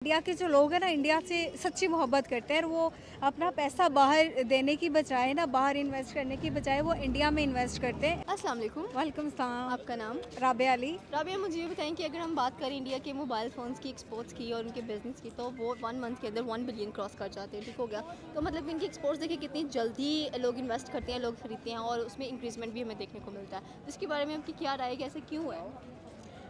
India के जो लोग हैं ना, इंडिया से सच्ची मोहब्बत करते हैं और वो अपना पैसा बाहर देने की बजाय ना, बाहर इन्वेस्ट करने की बजाय वो इंडिया में इन्वेस्ट करते हैं। अस्सलाम वालेकुम। वालेकुम सलाम। आपका नाम? राबिया अली। राबिया, मुझे ये बताएं कि अगर हम बात करें इंडिया के मोबाइल फ़ोन्स की एक्सपोर्ट्स की और उनके बिज़नेस की, तो वो 1 मंथ के अंदर 1 बिलियन क्रॉस कर जाते हैं। ठीक हो गया। तो मतलब इनकी एक्सपोर्ट्स देखिए कितनी जल्दी लोग इन्वेस्ट करते हैं, लोग खरीदते हैं और उसमें इंक्रीजमेंट भी हमें देखने को मिलता है। इसके बारे में आपकी क्या राय है, कैसे क्यों है?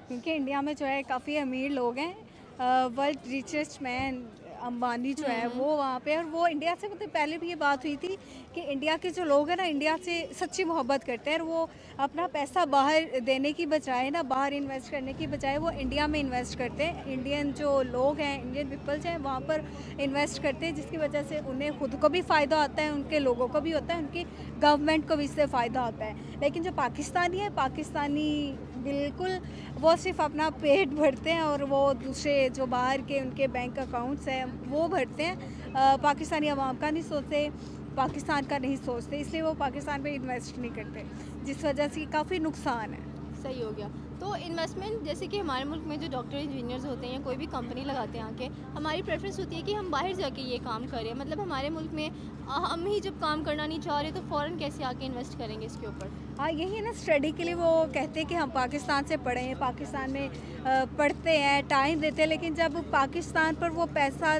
क्योंकि इंडिया में जो है काफ़ी अमीर लोग हैं। वर्ल्ड रिचेस्ट मैन अंबानी जो है वो वहाँ पे, और वो इंडिया से, मतलब पहले भी ये बात हुई थी कि इंडिया के जो लोग हैं ना, इंडिया से सच्ची मोहब्बत करते हैं और वो अपना पैसा बाहर देने की बजाय ना, बाहर इन्वेस्ट करने की बजाय वो इंडिया में इन्वेस्ट करते हैं। इंडियन जो लोग हैं, इंडियन पीपल्स हैं, वहाँ पर इन्वेस्ट करते हैं, जिसकी वजह से उन्हें खुद को भी फ़ायदा आता है, उनके लोगों को भी होता है, उनकी गवर्नमेंट को भी इससे फ़ायदा होता है। लेकिन जो पाकिस्तानी है, पाकिस्तानी बिल्कुल वो सिर्फ अपना पेट भरते हैं और वो दूसरे जो बाहर के उनके बैंक अकाउंट्स हैं वो भरते हैं। पाकिस्तानी अवाम का नहीं सोचते, पाकिस्तान का नहीं सोचते, इसलिए वो पाकिस्तान पे इन्वेस्ट नहीं करते, जिस वजह से काफ़ी नुकसान है। सही हो गया। तो इन्वेस्टमेंट, जैसे कि हमारे मुल्क में जो डॉक्टर इंजीनियर्स होते हैं या कोई भी कंपनी लगाते हैं आके, हमारी प्रेफरेंस होती है कि हम बाहर जाके ये काम करें। मतलब हमारे मुल्क में हम ही जब काम करना नहीं चाह रहे तो फ़ौरन कैसे आके इन्वेस्ट करेंगे इसके ऊपर? हाँ, यही है ना, स्टडी के लिए वो कहते हैं कि हम पाकिस्तान से पढ़ें, पाकिस्तान में पढ़ते हैं, टाइम देते हैं, लेकिन जब पाकिस्तान पर वो पैसा,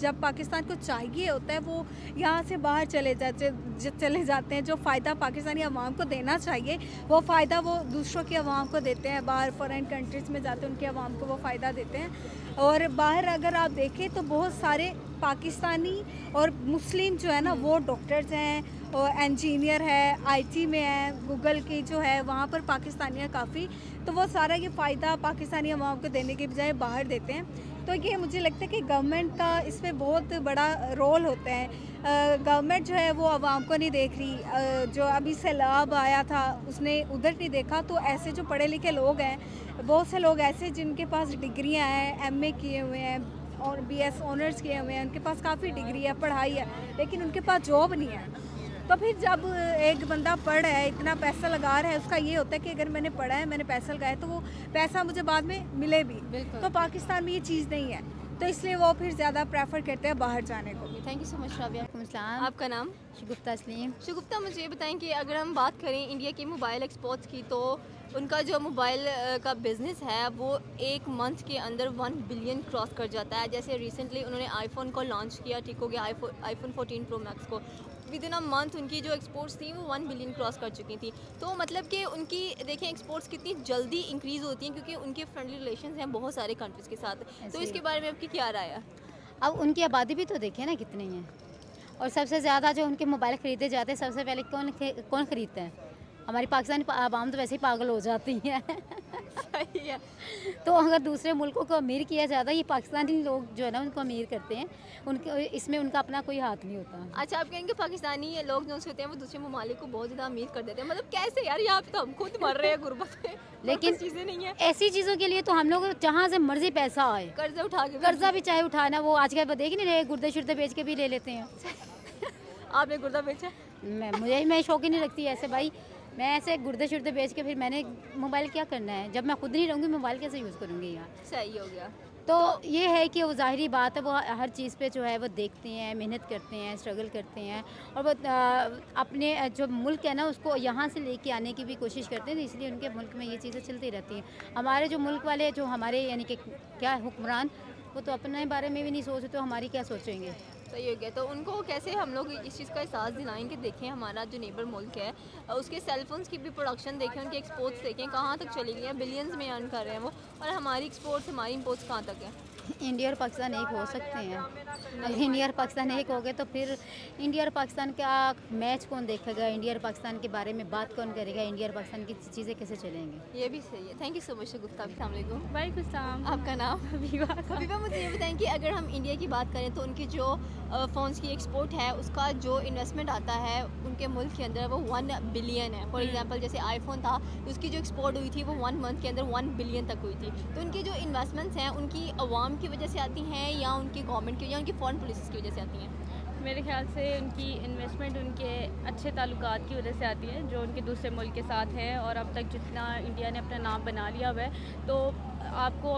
जब पाकिस्तान को चाहिए होता है, वो यहाँ से बाहर चले जाते हैं। जो फ़ायदा पाकिस्तानी अवाम को देना चाहिए वो फ़ायदा वो दूसरों की अवाम को देते हैं। बाहर फॉरेन कंट्रीज़ में जाते हैं, उनके अवाम को वो फ़ायदा देते हैं। और बाहर अगर आप देखें तो बहुत सारे पाकिस्तानी और मुस्लिम जो है ना, वो डॉक्टर्स हैं और इंजीनियर है, आईटी में है, गूगल की जो है वहाँ पर पाकिस्तानी है काफ़ी। तो वो सारा ये फ़ायदा पाकिस्तानी अवाम को देने के बजाय बाहर देते हैं। तो ये मुझे लगता है कि गवर्नमेंट का इसमें बहुत बड़ा रोल होता है। गवर्नमेंट जो है वो आवाम को नहीं देख रही। जो अभी सैलाब आया था उसने उधर नहीं देखा। तो ऐसे जो पढ़े लिखे लोग हैं, बहुत से लोग ऐसे जिनके पास डिग्रियां हैं, एमए किए हुए हैं और बीएस ऑनर्स किए हुए हैं, उनके पास काफ़ी डिग्री है, पढ़ाई है, लेकिन उनके पास जॉब नहीं है। तो फिर जब एक बंदा पढ़ रहा है, इतना पैसा लगा रहा है, उसका ये होता है कि अगर मैंने पढ़ा है, मैंने पैसा लगाया, तो वो पैसा मुझे बाद में मिले भी। तो पाकिस्तान में ये चीज़ नहीं है, तो इसलिए वो फिर ज़्यादा प्रेफर करते हैं बाहर जाने को। Thank you so much Rabia. आपका नाम? शगुफ्ता तस्लीम। शगुफ्ता, मुझे ये बताएं कि अगर हम बात करें इंडिया के मोबाइल एक्सपोर्ट्स की, तो उनका जो मोबाइल का बिज़नेस है वो 1 मंथ के अंदर 1 बिलियन क्रॉस कर जाता है। जैसे रिसेंटली उन्होंने आईफोन को लॉन्च किया, ठीक हो गया, आईफोन 14 प्रो मैक्स को विद इन अ मंथ उनकी जो एक्सपोर्ट्स थी वो 1 बिलियन क्रॉस कर चुकी थी। तो मतलब कि उनकी देखें एक्सपोर्ट्स कितनी जल्दी इंक्रीज़ होती हैं, क्योंकि उनके फ्रेंडली रिलेशन हैं बहुत सारे कंट्रीज़ के साथ। तो इसके बारे में आपकी क्या राय है? अब उनकी आबादी भी तो देखें ना कितनी है, और सबसे ज़्यादा जो उनके मोबाइल ख़रीदे जाते हैं, सबसे पहले कौन ख़रीदता है? हमारी पाकिस्तानी आवाम तो वैसे ही पागल हो जाती है। सही है। तो अगर दूसरे मुल्कों को अमीर किया जाता है, ये पाकिस्तानी लोग जो है ना उनको अमीर करते हैं, उनके इसमें उनका अपना कोई हाथ नहीं होता। अच्छा, आप कहेंगे पाकिस्तानी लोग जो होते हैं वो दूसरे ममालिक को बहुत ज़्यादा अमीर कर देते हैं? मतलब कैसे यार, यहाँ पे तो हम खुद मर रहे हैं गुर्बत में, लेकिन चीज़ें नहीं है। ऐसी चीज़ों के लिए तो हम लोग जहाँ से मर्जी पैसा आए, कर्जा भी चाहे उठाना, वो आजकल देख नहीं रहे, गुर्दे शुर्दे बेच के भी ले लेते हैं। आपने गुर्दा बेचा? मैं शौक ही नहीं रखती ऐसे भाई, मैं ऐसे गुर्दे शुर्दे बेच के फिर मैंने मोबाइल क्या करना है, जब मैं खुद नहीं रहूँगी मोबाइल कैसे यूज़ करूँगी यार। सही हो गया। तो ये है कि वो ज़ाहिरी बात है, वो हर चीज़ पे जो है वो देखते हैं, मेहनत करते हैं, स्ट्रगल करते हैं, और वो अपने जो मुल्क है ना उसको यहाँ से लेके आने की भी कोशिश करते हैं, इसलिए उनके मुल्क में ये चीज़ें चलती रहती हैं। हमारे जो मुल्क वाले, जो हमारे यानी कि क्या हुक्मरान, वो तो अपने बारे में भी नहीं सोचते, तो हमारी क्या सोचेंगे। सही हो गया। तो उनको कैसे हम लोग इस चीज़ का एहसास दिलाएंगे? देखें हमारा जो नेबर मुल्क है, उसके सेलफोन्स की भी प्रोडक्शन देखें, उनके एक्सपोर्ट्स देखें कहाँ तक चली गई हैं, बिलियंस में अर्न कर रहे हैं वो, और हमारी एक्सपोर्ट्स, हमारी इम्पोर्ट्स कहाँ तक है? इंडिया और पाकिस्तान एक हो सकते हैं। अगर इंडिया और पाकिस्तान एक हो गए तो फिर इंडिया और पाकिस्तान का मैच कौन देखेगा, इंडिया और पाकिस्तान के बारे में बात कौन करेगा, इंडिया और पाकिस्तान की चीज़ें कैसे चलेंगी? ये भी सही है। थैंक यू सो मच शगुफ्ता। अस्सलाम वालेकुम। वालेकुम सलाम। आपका नाम? हबीबा। हबीबा, मुझे ये बताएं कि अगर हम इंडिया की बात करें तो उनकी जो फ़ोन्स की एक्सपोर्ट है उसका जो इन्वेस्टमेंट आता है उनके मुल्क के अंदर वो 1 बिलियन है। फॉर एग्जांपल जैसे आईफोन था, उसकी जो एक्सपोर्ट हुई थी वो 1 मंथ के अंदर 1 बिलियन तक हुई थी। तो उनकी जो इन्वेस्टमेंट्स हैं उनकी अवाम की वजह से आती हैं या उनकी गवर्नमेंट की या उनकी फॉरेन पॉलिसीज़ की वजह से आती हैं? मेरे ख्याल से उनकी इन्वेस्टमेंट उनके अच्छे ताल्लुकात की वजह से आती है जो उनके दूसरे मुल्क के साथ है, और अब तक जितना इंडिया ने अपना नाम बना लिया हुआ है, तो आपको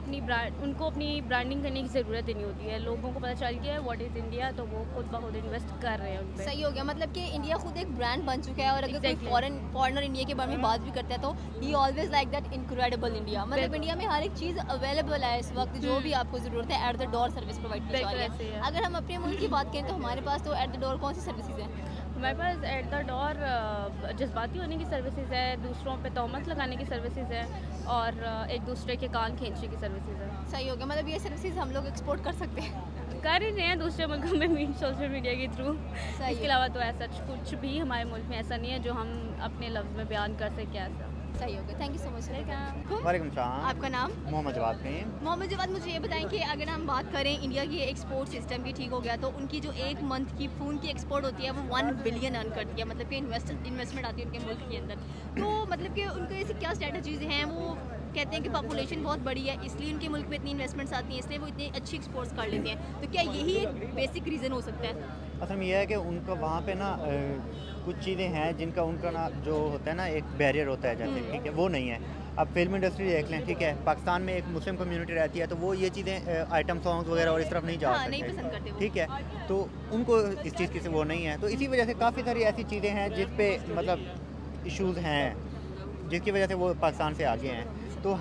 उनको अपनी ब्रांडिंग करने की ज़रूरत ही नहीं होती है। लोगों को पता चल गया है व्हाट इज़ इंडिया, तो वो खुद ब खुद इन्वेस्ट कर रहे हैं उन पे। सही हो गया, मतलब कि इंडिया खुद एक ब्रांड बन चुका है, और अगर Exactly. कोई फॉरेनर इंडिया के बारे में बात भी करता है तो ही always like that incredible India. मतलब इंडिया में हर एक चीज़ अवेलेबल है इस वक्त, जो भी आपको ज़रूरत है at the door service provide की जा रही बिल्कुल ऐसे ही है। है। अगर हम अपने मुल्क की बात करें तो हमारे पास तो एट द डोर कौन सी सर्विसेज हैं? हमारे पास एट द डोर जज्बाती होने की सर्विसेज है, दूसरों पे तहमत लगाने की सर्विसेज है, और एक दूसरे के कान खींचने की सर्विसेज है। सही हो गया, मतलब ये सर्विसेज हम लोग एक्सपोर्ट कर सकते हैं। कर ही रहे हैं दूसरे मुल्कों में सोशल मीडिया के थ्रू। सही इसके है। अलावा तो ऐसा कुछ भी हमारे मुल्क में ऐसा नहीं है जो हम अपने लफ्ज़ में बयान कर सकें ऐसा। सही हो गया, थैंक यू सो मच। वालेकुम सलाम। आपका नाम? मोहम्मद जवाद कहीं। मोहम्मद जवाद, मुझे ये बताएं कि अगर हम बात करें इंडिया की एक्सपोर्ट सिस्टम की, ठीक हो गया, तो उनकी जो एक मंथ की फ़ोन की एक्सपोर्ट होती है वो 1 बिलियन अर्न करती है, मतलब कि इन्वेस्टमेंट आती है उनके मुल्क के अंदर। तो मतलब कि उनके ऐसी क्या स्ट्रेटजीज़ हैं? वो कहते हैं कि पॉपुलेशन बहुत बड़ी है, इसलिए उनके मुल्क में इतनी इन्वेस्टमेंट्स आती हैं, इसलिए वो इतनी अच्छी एक्सपोर्ट्स कर लेते हैं। तो क्या यही एक बेसिक रीज़न हो सकता है? असल में यह है कि उनका वहाँ पे ना कुछ चीज़ें हैं जिनका उनका ना जो होता है ना एक बैरियर होता है, जैसे ठीक है वो नहीं है। अब फिल्म इंडस्ट्री देख लें, ठीक है, पाकिस्तान में एक मुस्लिम कम्युनिटी रहती है, तो वो ये चीज़ें आइटम सॉन्ग्स वगैरह और इस तरफ नहीं जा हाँ, नहीं पसंद करते सकते, वो। ठीक है, तो उनको इस चीज़ की से वो नहीं है। तो इसी वजह से काफ़ी सारी ऐसी चीज़ें हैं जिस पे मतलब इश्यूज़ हैं, जिसकी वजह से वो पाकिस्तान से आगे हैं। तो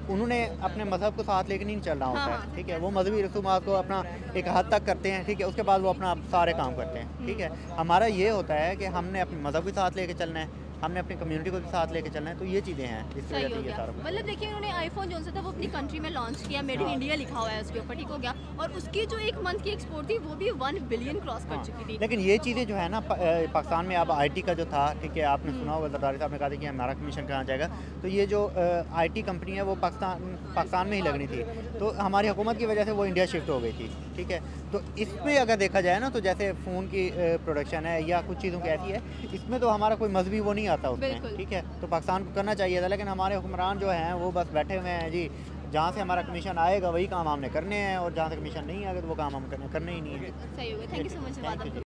उन्होंने अपने मज़हब को साथ लेकर नहीं चलना होता हाँ, है, ठीक है, वो मजहबी रसूमात को अपना एक हद तक करते हैं, ठीक है, उसके बाद वो अपना सारे काम करते हैं, ठीक है। हमारा ये होता है कि हमने अपने मज़हब के साथ लेके चलना है, हमने अपनी कम्युनिटी को भी साथ लेके चलना है, तो ये चीज़ें हैं जिसकी सही वजह हो से ये गया, सारा कुछ। मतलब देखिए उन्होंने आईफोन जो सा था वो अपनी कंट्री में लॉन्च किया, मेड इन इंडिया लिखा हुआ है उसके ऊपर, ठीक हो गया, और उसकी जो एक मंथ की एक्सपोर्ट थी वो भी 1 बिलियन क्रॉस कर हाँ, चुकी थी। लेकिन ये चीज़ें जो है ना पाकिस्तान में अब आईटी का जो था, ठीक है, आपने सुना होगा जरदारी साहब ने कहा था कि हमारा कमीशन कहाँ जाएगा, तो ये जो आईटी कंपनी है वो पाकिस्तान में ही लगनी थी, तो हमारी हुकूमत की वजह से वो इंडिया शिफ्ट हो गई थी, ठीक है। तो इसमें अगर देखा जाए ना, तो जैसे फ़ोन की प्रोडक्शन है या कुछ चीज़ों की ऐसी है, इसमें तो हमारा कोई मजहबी वो नहीं आता उसमें, बिल्कुल। ठीक है, तो पाकिस्तान को करना चाहिए था, लेकिन हमारे हुक्मरान जो हैं वो बस बैठे हुए हैं जी, जहाँ से हमारा कमीशन आएगा वही काम हमने करने हैं, और जहाँ से कमीशन नहीं आएगा तो वो काम हम करने ही नहीं है। सही हो गया, थैंक यू सो मच।